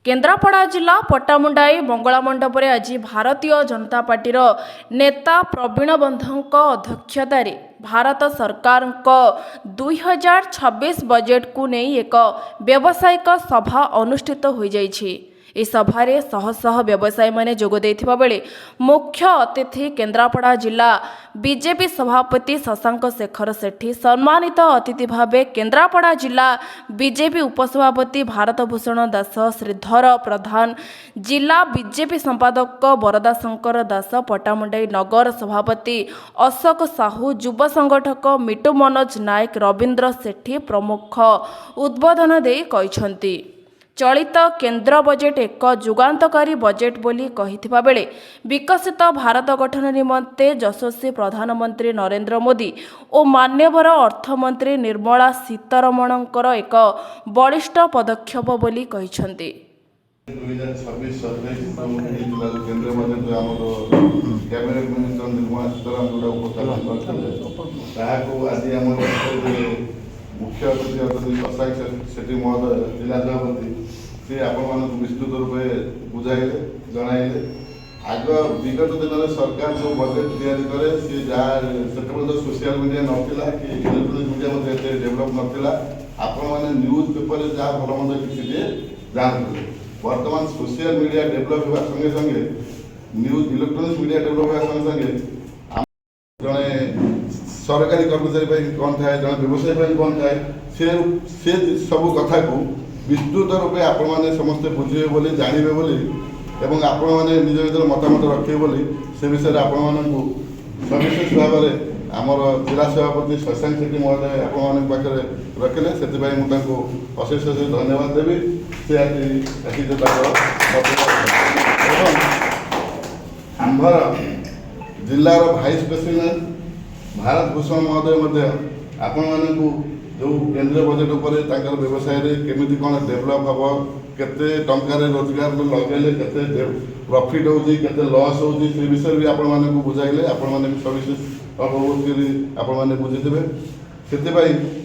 केन्द्रापड़ा जिला पट्टामुंडाई मंगला मंडप आज भारतीय जनता पार्टीर नेता प्रवीण बंधु अध्यक्षतार भारत सरकार 2026 बजेट को नहीं एक व्यावसायिक सभा अनुष्ठित हो जाइछि। इस सभारे शह शह व्यवसायी माने जोग देथिबा बेले मुख्य अतिथि केन्द्रापड़ा जिला बीजेपी सभापति शशांक शेखर सेठी, सम्मानित अतिथि भावे केन्द्रापड़ा जिला बीजेपी उपसभापति भारत भूषण दास, श्रीधर प्रधान, जिला बीजेपी संपादक बरदा शंकर दास, पट्टामुंडाई नगर सभापति अशोक साहू, युव संगठक मिटू मनोज नायक, रवींद्र सेठी प्रमुख उद्बोधन दे कहिसंती। चलित केन्द्र बजेट एक जुगान्तकारी बजेट बोली कहिथिबा बेले विकसित भारत गठन निमंते यशस्वी प्रधानमंत्री नरेंद्र मोदी और मान्यवर अर्थमंत्री निर्मला सीतारमणकर एक बलिष्ठ पदक्षेप बोली कहिसंती। 2026-27 केंद्र budget cabinet minister Nirmala Sitharaman आज मुख्य अतिथि अतिथि शशांक शेट्टी महोदय जिला सभापति सी आपण विस्तृत रूपे बुझाइले जनाइले। आग विगत दिन में सरकार जो बजेट तैयारी करे सी जहाँ से सोशल मीडिया नाला कि इलेक्ट्रोनिक मीडिया डेभलप नाला आपण मैंने न्यूज पेपर जहाँ भल मंद किसी जानते। बर्तमान सोशल मीडिया डेभलप होगा संगे संगे न्यूज इलेक्ट्रोनिक मीडिया डेभलप होगा संगे संगे जड़े सरकारी कर्मचारी कौन थाए जन व्यवसायी कौन थाए से सब कथा को विस्तृत रूपे आपण मैंने समस्ते बुझे बोली जानवे बोली एवं आपण मैंने निज निजर मतामत रखे बोली से विषय आपण मानू सविशेष भाव में आमर जिला सभापति शशांक शेट्टी महोदय आपण मान पाखे रखिले से मुझे अशेष अशेष धन्यवाद देवी से आंभर जिलार भाइस प्रेसिडेंट भारत भूषण महोदय आपण मानू जो केंद्रीय बजेट उपर व्यवसाय केमी कौन डेभलप हम केते टंकार रोजगार लगे केते प्रॉफिट होची केते लॉस होची से विषय भी आपण मानू बुझाइले आपण माने सविशेष अवगत करी आपण माने बुझिदेबे। से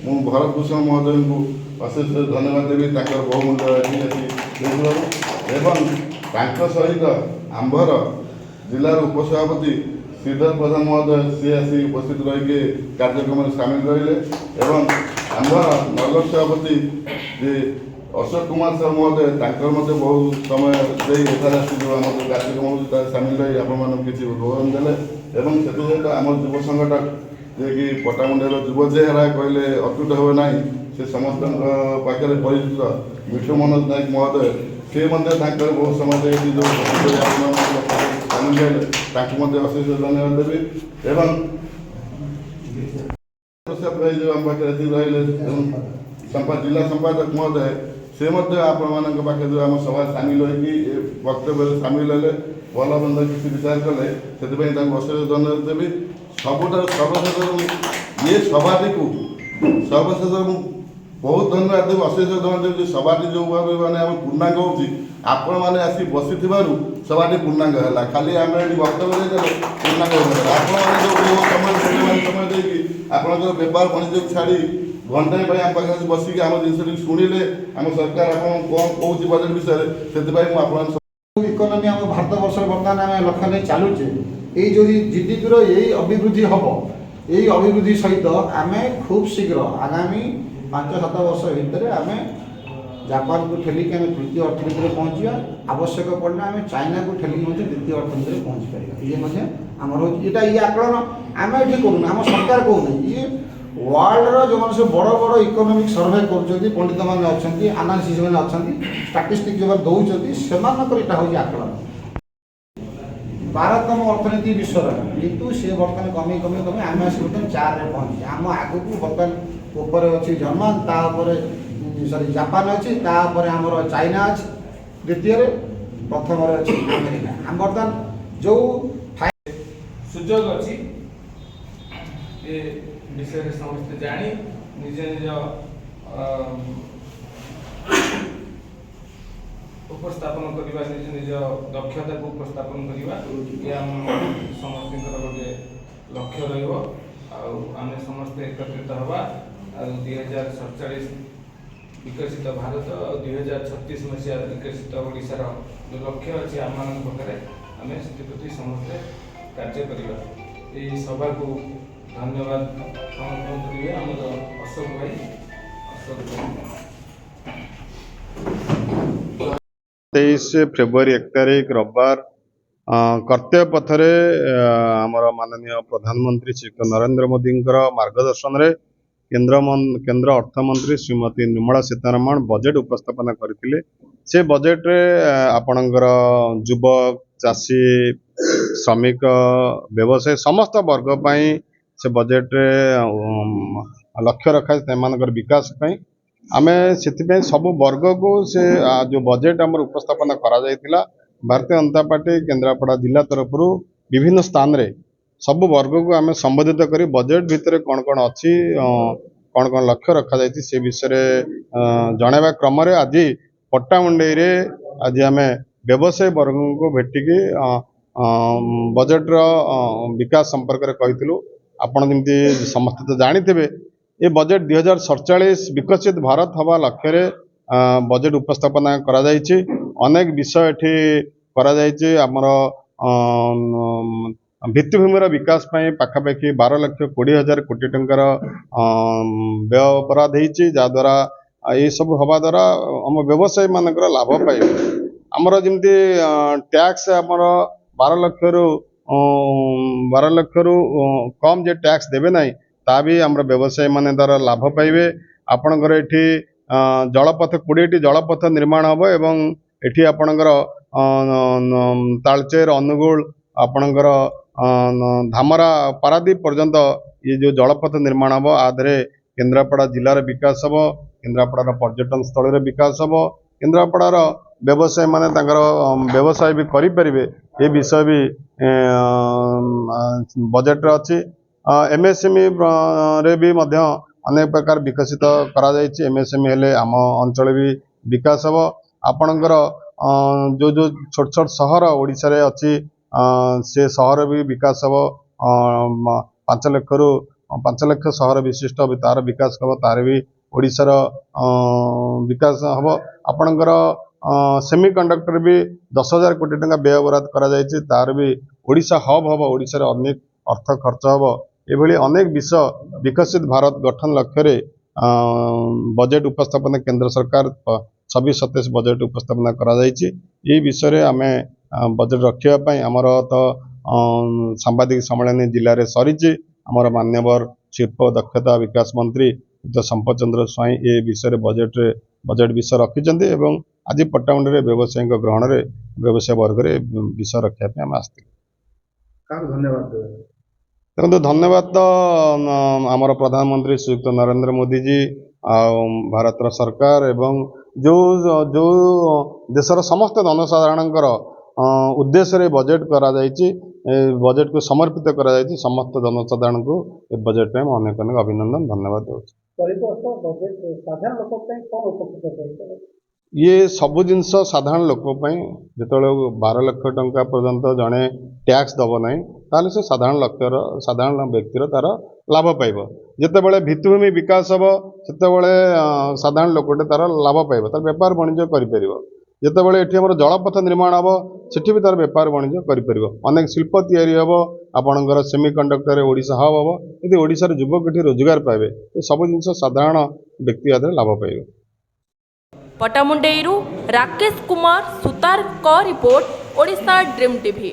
मु भारत भूषण महोदय को अशेष धन्यवाद देवी बहुमूल्य एवं सहित आंभर जिलार उपसभापति श्रीधर प्रधान महोदय सी आसी उपस्थित रही कार्यक्रम में सामिल रहिले एवं आंभर नगर सभापति जे अशोक कुमार सर महोदय बहुत समय दे जो आम कार्यक्रम सामिल रही आप किसी उद्बोधन देले एवं से सहित आम युव संगठक जे कि पट्टामुंडाईर युव चेहरा कहले अत्युट हे ना से समस्त पाखे परिचित मिठू मनोज नायक महोदय से बहुत समय दे जो अशेष धन्यवाद देवी एवं जो आम पाखे रही जिला संपादक महोदय से आपण पाखे जो आम सभा सामिल होगी वक्तव्य सामिल है भल बंद किसी विचार कले से अशेष धन्यवाद देवी सबुठ सर्वशेष ये सभाटी को सर्वशेष बहुत धन्यवाद देवी अशेष धन्यवाद देवी सभाटी जो भाव मैंने पूर्णांग होती आपण मैंने आसी बसी सभाटी पूर्णांग है खाली आम वक्तव्य देते पूर्णांग जो समय देकी आपंकर व्यापार वाणिज्य छाड़ी घंटे आम पाखे बसिक आम जिन शुणिले आम सरकार कौन कौन बजेट विषय से इकोनोमी आम भारत वर्ष बर्तमान आम लक्ष्य नहीं चलुचे ये जो जीडीपी यही अभिवृद्धि हम यही अभिवृद्धि सहित आम खूब शीघ्र आगामी 5-7 वर्ष भितर आम जापान को ठेलिक आम तृतीय अर्थनीति में पहुँचा आवश्यक पड़ना आम चाइना को ठेलिक द्वितीय अर्थनीति में पहुँची पार ये आमर होता ये आकलन आम ये करूँ आम सरकार कहूना ये वर्ल्डर जो मैंने सब बड़ बड़ इकोनोमिक सर्वे कर पंडित मैंने अच्छा आनालिसिस मैंने अच्छा स्टाटिस्टिक जो दौरान से आकलन भारतम अर्थनीति विश्व कितु सी बर्तमान कमी कमी कमी आम आस बर्तमान 4 में पहुँचे आम आगू बर्तमान ऊपर अच्छी जर्मान तापर सॉरी जापान अच्छी तापर आमर चाइना अच्छी द्वितीय प्रथम अच्छी अमेरिका आम बर्तमान जो सुजोग अच्छी विषय समस्त जानी निज निज उपस्थापन करवा निज निज दक्षता को उपस्थापन करवा ये आम समस्त गोटे लक्ष्य रही आम समस्ते एकत्रित हवा 2047 विकसित भारत 2036 मसीहा विकसित ओडिशार जो लक्ष्य अच्छी आम पाखे आम से समस्ते कार्य करवा। ये सभा को धन्यवाद समर्पण करेंगे आम अशोक भाई। 23 फेब्रुआरी 1 तारिख रविवार कर्तव्य पथरे आमर माननीय प्रधानमंत्री श्री नरेंद्र मोदी मार्गदर्शन रे केंद्र अर्थमंत्री श्रीमती निर्मला सीतारमण बजेट उपस्थापन करथिले। से बजेट रे आपणकर युवक चाषी श्रमिक व्यवसाय समस्त वर्ग पाई से बजेट रे लक्ष्य रखा सेमानकर विकास पाई आमे सेतिपय सब वर्ग को से जो बजेट आमर उपस्थापन करा जायतिला भारतीय जनता पार्टी केन्द्रापड़ा जिला तरफ विभिन्न स्थान रे सब वर्ग को आमे संबोधित करी बजेट भितर कौन कौन अच्छी कौन कौन लक्ष्य रखा जायछि से विषय जणाइबा क्रम रे आज पट्टामुंडई रे आज आमे व्यवसाय वर्ग को भेटिकी बजेट रो विकास संपर्क रे कहितलु। आपण जेमती समस्त तो जानिथिबे ये बजेट 2047 विकसित भारत हवा लक्ष्य रे बजेट उपस्थापन करा जायछि। अनेक विषय एठी करा जायछि। हमर भित्तिभूमिर विकास पाई पाखापाखि 12,20,000 कोटी टंकार व्यय अपराध होइछि द्वारा ये सब हवा द्वारा हम व्यवसायी मानकर लाभ पाइबे। हमर जेमती टैक्स हमर 12 लाख रु कम जे टैक्स देबे नाही ता भी हमर व्यवसायी माने द्वारा लाभ पाइबे। आपणकर एठी जलपथ 20टी जलपथ निर्माण हबो एवं एठी आपणकर तालचेर अनुगुल आपणकर धामरा पारादीप पर्यंत ये जो जलपथ निर्माण हबो आधरे केन्द्रापड़ा जिलार विकास हबो, केन्द्रापड़ार पर्यटन स्थल रे विकास हबो, केन्द्रापड़ार व्यवसाय माने तांकर व्यवसाय भी करि परिबे ये विषय भी बजेट रे अछि। एमएसएमई रे भी मध्य अनेक प्रकार विकसित करा जायछि। एमएसएमई हेले आम अंचल भी विकास हबो। आपणकर जो जो छोट छोट सहर ओडिशा रे अछि से सहर भी विकास हबो। 5 लाख सहर विशिष्ट तार विकास हबो, तार भी ओडिशार विकास हबो। आपणकर सेमी कंडक्टर भी 10,000 कोटी टंका व्यय बराद करा जायछि, तार भी ओडिशा हब हबो, ओडिशा रे अनेक अर्थ खर्च हबो। एभली अनेक विषय विकसित भारत गठन लक्ष्य रे बजेट उपस्थापन केंद्र सरकार 26-27 बजेट उपस्थापन करा जायछि। ये विषय रे आमे बजेट रखिया पई हमर तो सांबादिक सम्मेलन जिले में सरीछि। हमर मान्यवर शिल्प दक्षता विकास मंत्री संपत चंद्र स्वाई ये विषय बजेट विषय रखिछन्ति एवं आज पट्टामुंडी रे व्यवसायी ग्रहण रे व्यवसाय वर्ग रे विषय रखिया पे हम आस्ते। धन्यवाद देखो धन्यवाद तो आमर प्रधानमंत्री श्रीयुक्त नरेंद्र मोदी जी भारत सरकार एवं जो जो देशर समस्त जनसाधारण उद्देश्य रे बजेट करा जायछि, बजेट को समर्पित करा जायछि। समस्त जनसाधारण को बजेट में अनेक अनेक अभिनंदन धन्यवाद देउछि। ये सबु जिनस साधारण लोक जिते 12 लाख टंका पर्यंत जड़े टैक्स दब ना ताले से साधारण व्यक्तिर तार लाभ पाइब। जितेबाला भित्तिभूमि विकास हम से साधारण लोकटे तार लाभ पाइब, तार बेपार वाणिज्य कर। जितेबाला ये जलपथ निर्माण हम सेठी भी तार बेपार वाणिज्य कर। अनेक शिल्प तैयारी हम आपणकर सेमी कंडक्टर ओडिशा हब हम यदि ओडिशार युवक ये रोजगार पाइबे ये सब जिन साधारण व्यक्ति आदि लाभ पाइबे। पट्टामुंडेईरू Rakesh Kumar Sutar report Odisha dream TV.